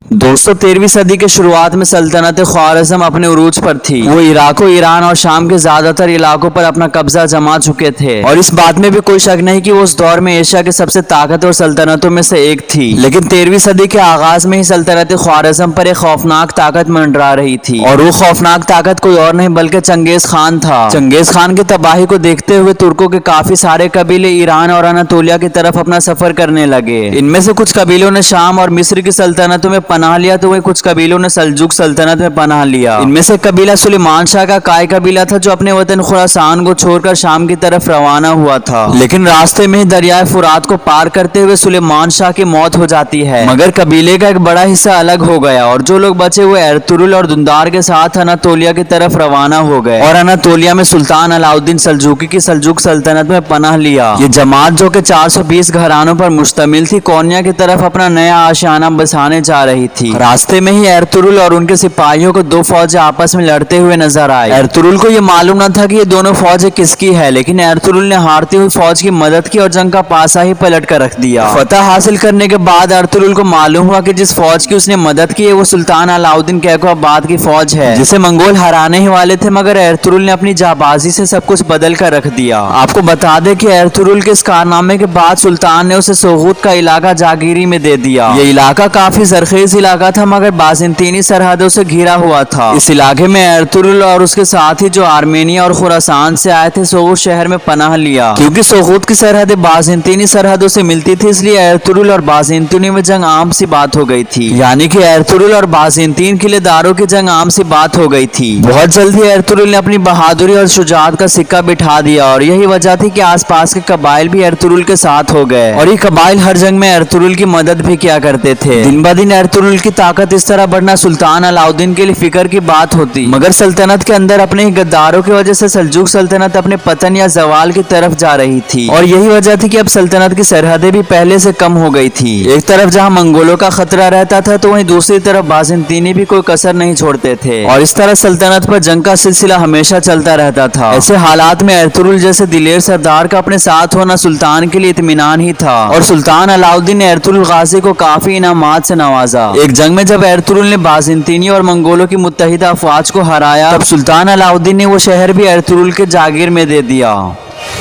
दोस्तों 13वीं सदी के शुरुआत में सल्तनत ख्वारिज़्म अपने उरूज पर थी। वो इराक, ईरान और शाम के ज्यादातर इलाकों पर अपना कब्जा जमा चुके थे और इस बात में भी कोई शक नहीं कि वो उस दौर में एशिया के सबसे ताकतवर सल्तनतों में से एक थी। लेकिन 13वीं सदी के आगाज में ही सल्तनत ख्वारिज़्म पर एक खौफनाक ताकत मंडरा रही थी और वो खौफनाक ताकत कोई और नहीं बल्कि चंगेज खान था। चंगेज खान की तबाही को देखते हुए तुर्कों के काफी सारे कबीले ईरान और अनातोलिया की तरफ अपना सफर करने लगे। इनमें से कुछ कबीलों ने शाम और मिस्र की सल्तनतों में पनाह लिया तो वही कुछ कबीलों ने सल्जुक सल्तनत में पनाह लिया। इनमें से कबीला सुलेमान शाह का काय कबीला था जो अपने वतन खुरासान को छोड़कर शाम की तरफ रवाना हुआ था। लेकिन रास्ते में ही दरियाए फुरात को पार करते हुए सुलेमान शाह की मौत हो जाती है, मगर कबीले का एक बड़ा हिस्सा अलग हो गया और जो लोग बचे हुए एर्तुरुल और दुंदार के साथ अनातोलिया की तरफ रवाना हो गए और अनातोलिया में सुल्तान अलाउद्दीन सल्जुकी की सल्जुक सल्तनत में पनाह लिया। ये जमात जो कि 420 घरानों पर मुश्तमिल थी, कोन्या की तरफ अपना नया आशियाना बसाने जा रही थी। रास्ते में ही एर्तुरुल और उनके सिपाहियों को दो फौजें आपस में लड़ते हुए नजर आए। एर्तुरुल को यह मालूम न था कि ये दोनों फौजें किसकी है, लेकिन एर्तुरुल ने हारती हुई फौज की मदद की और जंग का पासा ही पलट कर रख दिया। फतह हासिल करने के बाद एर्तुरुल को मालूम हुआ कि जिस फौज की उसने मदद की है वो सुल्तान अलाउद्दीन कैकोबाद की फौज है जिसे मंगोल हराने ही वाले थे, मगर एर्तुरुल ने अपनी जाबाजी से सब कुछ बदल कर रख दिया। आपको बता दें कि एर्तुरुल के इस कारनामे के बाद सुल्तान ने उसे सोगूत का इलाका जागीरी में दे दिया। ये इलाका काफी जरखेज इलाका था मगर बाज़ंतीनी सरहदों से घिरा हुआ था। इस इलाके में एर्तुरुल और उसके साथ ही जो आर्मेनिया और खुरासान से आए थे सोगूत शहर में पनाह लिया। क्योंकि सोगूत की सरहदें बाज़ंतीनी सरहदों से मिलती थी, इसलिए एर्तुरुल और बाज़ंतीनी में जंग आम सी बात हो गई थी। यानी कि एर्तुरुल और बाज़ंतीन किलेदारों की जंग आम सी बात हो गई थी। बहुत जल्द ही एर्तुरुल ने अपनी बहादुरी और शुजाअत का सिक्का बिठा दिया और यही वजह थी कि आसपास के कबाइल भी एर्तुरुल के साथ हो गए और ये कबाइल हर जंग में एर्तुरुल की मदद भी किया करते थे। दिन ब दिन एर्तुरुल की ताकत इस तरह बढ़ना सुल्तान अलाउद्दीन के लिए फिक्र की बात होती, मगर सल्तनत के अंदर अपने ही गद्दारों की वजह से सल्जुक सल्तनत अपने पतन या जवाल की तरफ जा रही थी और यही वजह थी कि अब सल्तनत की सरहदें भी पहले से कम हो गई थी। एक तरफ जहां मंगोलों का खतरा रहता था तो वहीं दूसरी तरफ बाज़ंतीनी भी कोई कसर नहीं छोड़ते थे और इस तरह सल्तनत पर जंग का सिलसिला हमेशा चलता रहता था। ऐसे हालात में एर्तुरुल जैसे दिलेर सरदार का अपने साथ होना सुल्तान के लिए इत्मीनान ही था और सुल्तान अलाउद्दीन ने एर्तुरुल गाजी को काफी इनामात से नवाजा। एक जंग में जब एर्तुरुल ने बाज़ंतीनी और मंगोलों की मुत्तहिदा अफवाज को हराया तब सुल्तान अलाउद्दीन ने वो शहर भी एर्तुरुल के जागीर में दे दिया।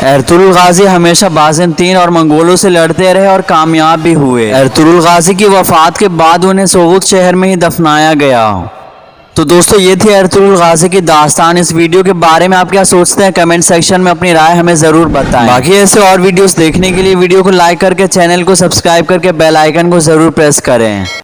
एर्तुरुल गाजी हमेशा बाज़ंतीन और मंगोलों से लड़ते रहे और कामयाब भी हुए। एर्तुरुल गाजी की वफात के बाद उन्हें सोगूत शहर में ही दफनाया गया। तो दोस्तों ये थी एर्तुरुल गाजी की दास्तान। इस वीडियो के बारे में आप क्या सोचते हैं कमेंट सेक्शन में अपनी राय हमें जरूर बताएं। बाकी ऐसे और वीडियोस देखने के लिए वीडियो को लाइक करके चैनल को सब्सक्राइब करके बेल आइकन को जरूर प्रेस करें।